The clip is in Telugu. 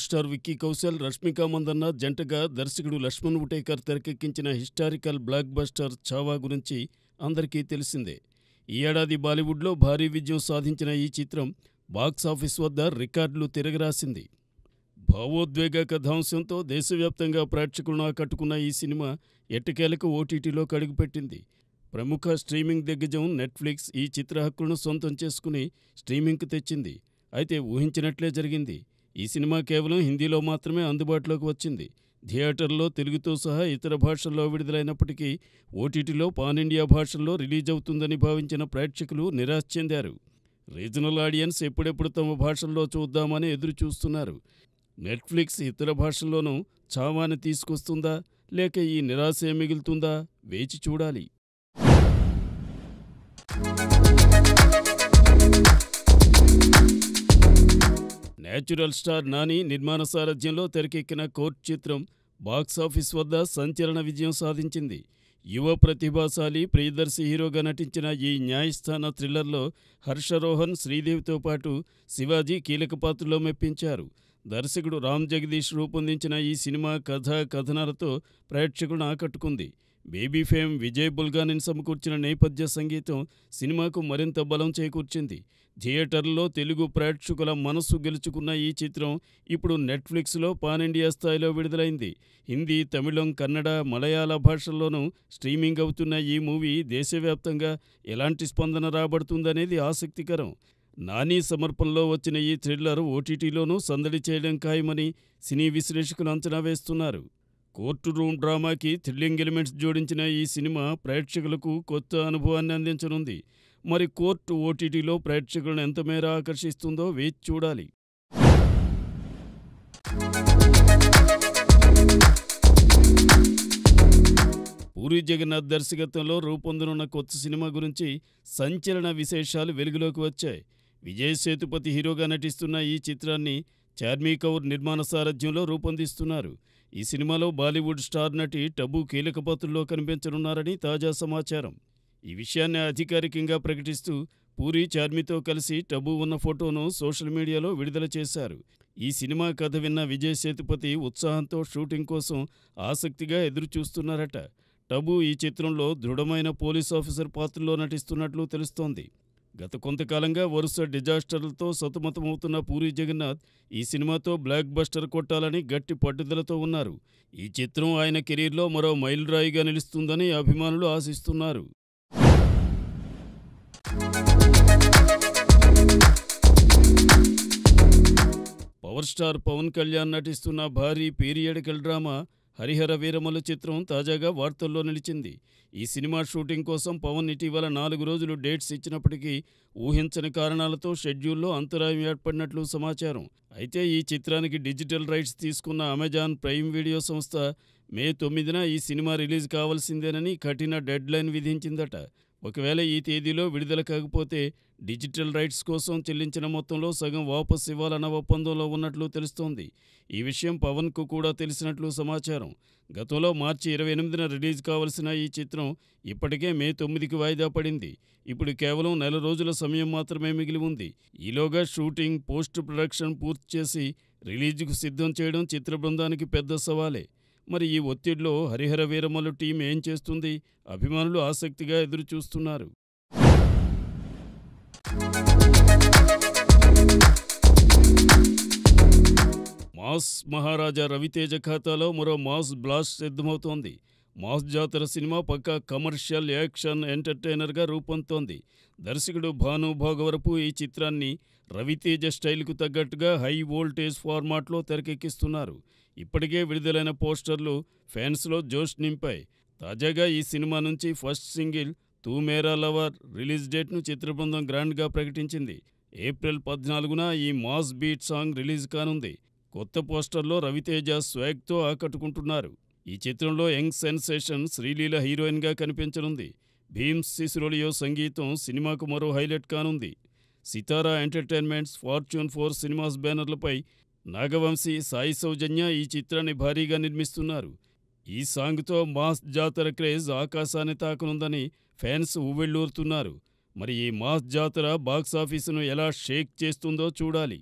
స్టార్ విక్కీ కౌశల్, రష్మిక మందన్న జంటగా దర్శకుడు లక్ష్మణ్ ఉటేకర్ తెరకెక్కించిన హిస్టారికల్ బ్లాక్ బస్టర్ ఛావా గురించి అందరికీ తెలిసిందే. ఈ ఏడాది బాలీవుడ్లో భారీ విజయం సాధించిన ఈ చిత్రం బాక్సాఫీస్ వద్ద రికార్డులు తిరగరాసింది. భావోద్వేగ కథాంశంతో దేశవ్యాప్తంగా ప్రేక్షకులను ఆకట్టుకున్న ఈ సినిమా ఎట్టకేలకు ఓటీటీలోకి అడుగుపెట్టింది. ప్రముఖ స్ట్రీమింగ్ దిగ్గజం నెట్ఫ్లిక్స్ ఈ చిత్ర హక్కులను సొంతం చేసుకుని స్ట్రీమింగ్కు తెచ్చింది. అయితే ఊహించినట్లే జరిగింది. ఈ సినిమా కేవలం హిందీలో మాత్రమే అందుబాటులోకి వచ్చింది. థియేటర్లో తెలుగుతో సహా ఇతర భాషల్లో విడుదలైనప్పటికీ ఓటీటీలో పాన్ ఇండియా భాషల్లో రిలీజ్ అవుతుందని భావించిన ప్రేక్షకులు నిరాశ చెందారు. రీజనల్ ఆడియన్స్ ఎప్పుడెప్పుడు తమ భాషల్లో చూద్దామని ఎదురుచూస్తున్నారు. నెట్ఫ్లిక్స్ ఇతర భాషల్లోనూ ఛావాని తీసుకొస్తుందా లేక ఈ నిరాశే మిగులుతుందా వేచి చూడాలి. నేచురల్ స్టార్ నాని నిర్మాణ సారథ్యంలో తెరకెక్కిన కోర్ట్ చిత్రం బాక్సాఫీస్ వద్ద సంచలన విజయం సాధించింది. యువ ప్రతిభాశాలి ప్రియదర్శి హీరోగా నటించిన ఈ న్యాయస్థాన థ్రిల్లర్లో హర్షరోహన్, శ్రీదేవితో పాటు శివాజీ కీలక పాత్రలో మెప్పించారు. దర్శకుడు రామ్ జగదీష్ రూపొందించిన ఈ సినిమా కథనాలతో ప్రేక్షకులను ఆకట్టుకుంది. బేబీ ఫేమ్ విజయ్ బుల్గానిన్ సమకూర్చిన నేపథ్య సంగీతం సినిమాకు మరింత బలం చేకూర్చింది. థియేటర్లో తెలుగు ప్రేక్షకుల మనస్సు గెలుచుకున్న ఈ చిత్రం ఇప్పుడు నెట్ఫ్లిక్స్లో పాన్ ఇండియా స్థాయిలో విడుదలైంది. హిందీ, తమిళం, కన్నడ, మలయాళ భాషల్లోనూ స్ట్రీమింగ్ అవుతున్న ఈ మూవీ దేశవ్యాప్తంగా ఎలాంటి స్పందన రాబడుతుందనేది ఆసక్తికరం. నాని సమర్పణలో వచ్చిన ఈ థ్రిల్లర్ ఓటీటీలోనూ సందడి చేయడం ఖాయమని సినీ విశ్లేషకులు అంచనా వేస్తున్నారు. కోర్టు రూమ్ డ్రామాకి థ్రిల్లింగ్ ఎలిమెంట్స్ జోడించిన ఈ సినిమా ప్రేక్షకులకు కొత్త అనుభవాన్ని అందించనుంది. మరి కోర్టు ఓటీటీలో ప్రేక్షకులను ఎంతమేర ఆకర్షిస్తుందో వేచి చూడాలి. పూరి జగన్నాథ్ దర్శకత్వంలో రూపొందనున్న కొత్త సినిమా గురించి సంచలన విశేషాలు వెలుగులోకి వచ్చాయి. విజయ్ సేతుపతి హీరోగా నటిస్తున్న ఈ చిత్రాన్ని చార్మీ కౌర్ నిర్మాణ సారథ్యంలో రూపొందిస్తున్నారు. ఈ సినిమాలో బాలీవుడ్ స్టార్ నటి టబు కీలక పాత్రలో కనిపించనున్నారని తాజా సమాచారం. ఈ విషయాన్ని అధికారికంగా ప్రకటిస్తూ పూరి చార్మీతో కలిసి టబు ఉన్న ఫోటోను సోషల్ మీడియాలో విడుదల చేశారు. ఈ సినిమా కథ విన్న విజయ్ సేతుపతి ఉత్సాహంతో షూటింగ్ కోసం ఆసక్తిగా ఎదురుచూస్తున్నారట. టబు ఈ చిత్రంలో దృఢమైన పోలీస్ ఆఫీసర్ పాత్రలో నటిస్తున్నట్లు తెలుస్తోంది. గత కొంతకాలంగా వరుస డిజాస్టర్లతో సతమతమవుతున్న పూరి జగన్నాథ్ ఈ సినిమాతో బ్లాక్ బస్టర్ కొట్టాలని గట్టి పట్టుదలతో ఉన్నారు. ఈ చిత్రం ఆయన కెరీర్లో మరో మైలురాయిగా నిలుస్తుందని అభిమానులు ఆశిస్తున్నారు. పవర్ స్టార్ పవన్ కళ్యాణ్ నటిస్తున్న భారీ పీరియాడికల్ డ్రామా హరిహర వీరమల్లు చిత్రం తాజాగా వార్తల్లో నిలిచింది. ఈ సినిమా షూటింగ్ కోసం పవన్ ఇటీవల 4 రోజులు డేట్స్ ఇచ్చినప్పటికీ ఊహించని కారణాలతో షెడ్యూల్లో అంతరాయం ఏర్పడినట్లు సమాచారం. అయితే ఈ చిత్రానికి డిజిటల్ రైట్స్ తీసుకున్న అమెజాన్ ప్రైమ్ వీడియో సంస్థ మే 9న ఈ సినిమా రిలీజ్ కావాల్సిందేనని కఠిన డెడ్ లైన్ విధించిందట. ఒకవేళ ఈ తేదీలో విడుదల కాకపోతే డిజిటల్ రైట్స్ కోసం చెల్లించిన మొత్తంలో సగం వాపస్ ఇవ్వాలన్న ఒప్పందంలో ఉన్నట్లు తెలుస్తోంది. ఈ విషయం పవన్కు కూడా తెలిసినట్లు సమాచారం. గతంలో మార్చి 28న రిలీజ్ కావలసిన ఈ చిత్రం ఇప్పటికే మే 9కి వాయిదా పడింది. ఇప్పుడు కేవలం నెల రోజుల సమయం మాత్రమే మిగిలి ఉంది. ఈలోగా షూటింగ్, పోస్ట్ ప్రొడక్షన్ పూర్తి చేసి రిలీజ్కు సిద్ధం చేయడం చిత్ర బృందానికి పెద్ద సవాలే. మరి ఈ ఒత్తిడిలో హరిహర వీరమల్లు టీం ఏం చేస్తుంది? అభిమానులు ఆసక్తిగా ఎదురుచూస్తున్నారు. మాస్ మహారాజా రవితేజ ఖాతాలో మరో మాస్ బ్లాస్ట్ సిద్ధమవుతోంది. మాస్ జాతర సినిమా పక్కా కమర్షియల్ యాక్షన్ ఎంటర్టైనర్గా రూపొందుతోంది. దర్శకుడు భాను భోగవరపు ఈ చిత్రాన్ని రవితేజ స్టైల్కు తగ్గట్టుగా హై వోల్టేజ్ ఫార్మాట్లో తెరకెక్కిస్తున్నారు. ఇప్పటికే విడుదలైన పోస్టర్లు ఫ్యాన్స్లో జోష్ నింపాయి. తాజాగా ఈ సినిమా నుంచి ఫస్ట్ సింగిల్ తూ మేరా లవర్ రిలీజ్ డేట్ను చిత్రబృందం గ్రాండ్గా ప్రకటించింది. ఏప్రిల్ 14న ఈ మాస్ బీట్ సాంగ్ రిలీజ్ కానుంది. కొత్త పోస్టర్లో రవితేజ స్వాగ్తో ఆకట్టుకుంటున్నారు. ఈ చిత్రంలో యంగ్ సెన్సేషన్ శ్రీలీల హీరోయిన్గా కనిపించనుంది. భీమ్స్ సిసిరోలియో సంగీతం సినిమాకు మరో హైలైట్ కానుంది. సితారా ఎంటర్టైన్మెంట్స్, ఫార్చ్యూన్ 4 సినిమాస్ బ్యానర్లపై నాగవంశీ, సాయి సౌజన్య ఈ చిత్రాన్ని భారీగా నిర్మిస్తున్నారు. ఈ సాంగ్తో మాస్ జాతర క్రేజ్ ఆకాశాన్ని తాకనుందని ఫ్యాన్స్ ఉవ్వెళ్ళూరుతున్నారు. మరి ఈ మాస్ జాతర బాక్సాఫీసును ఎలా షేక్ చేస్తుందో చూడాలి.